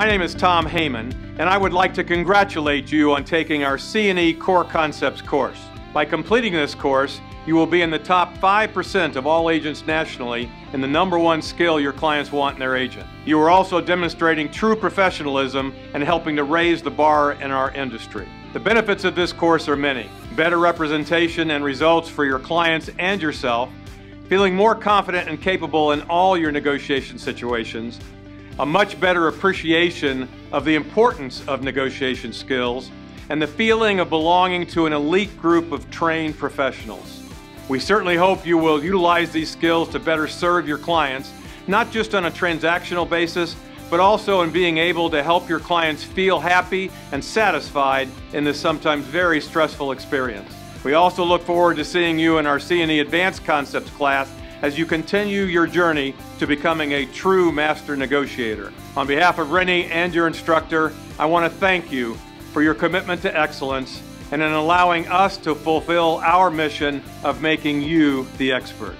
name is Tom Heyman, and I would like to congratulate you on taking our CNE Core Concepts course. By completing this course, you will be in the top 5% of all agents nationally in the #1 skill your clients want in their agent. You are also demonstrating true professionalism and helping to raise the bar in our industry. The benefits of this course are many. Better representation and results for your clients and yourself, feeling more confident and capable in all your negotiation situations, a much better appreciation of the importance of negotiation skills, and the feeling of belonging to an elite group of trained professionals. We certainly hope you will utilize these skills to better serve your clients, not just on a transactional basis, but also in being able to help your clients feel happy and satisfied in this sometimes very stressful experience. We also look forward to seeing you in our CNE Advanced Concepts class as you continue your journey to becoming a true master negotiator. On behalf of Rennie and your instructor, I want to thank you for your commitment to excellence and in allowing us to fulfill our mission of making you the expert.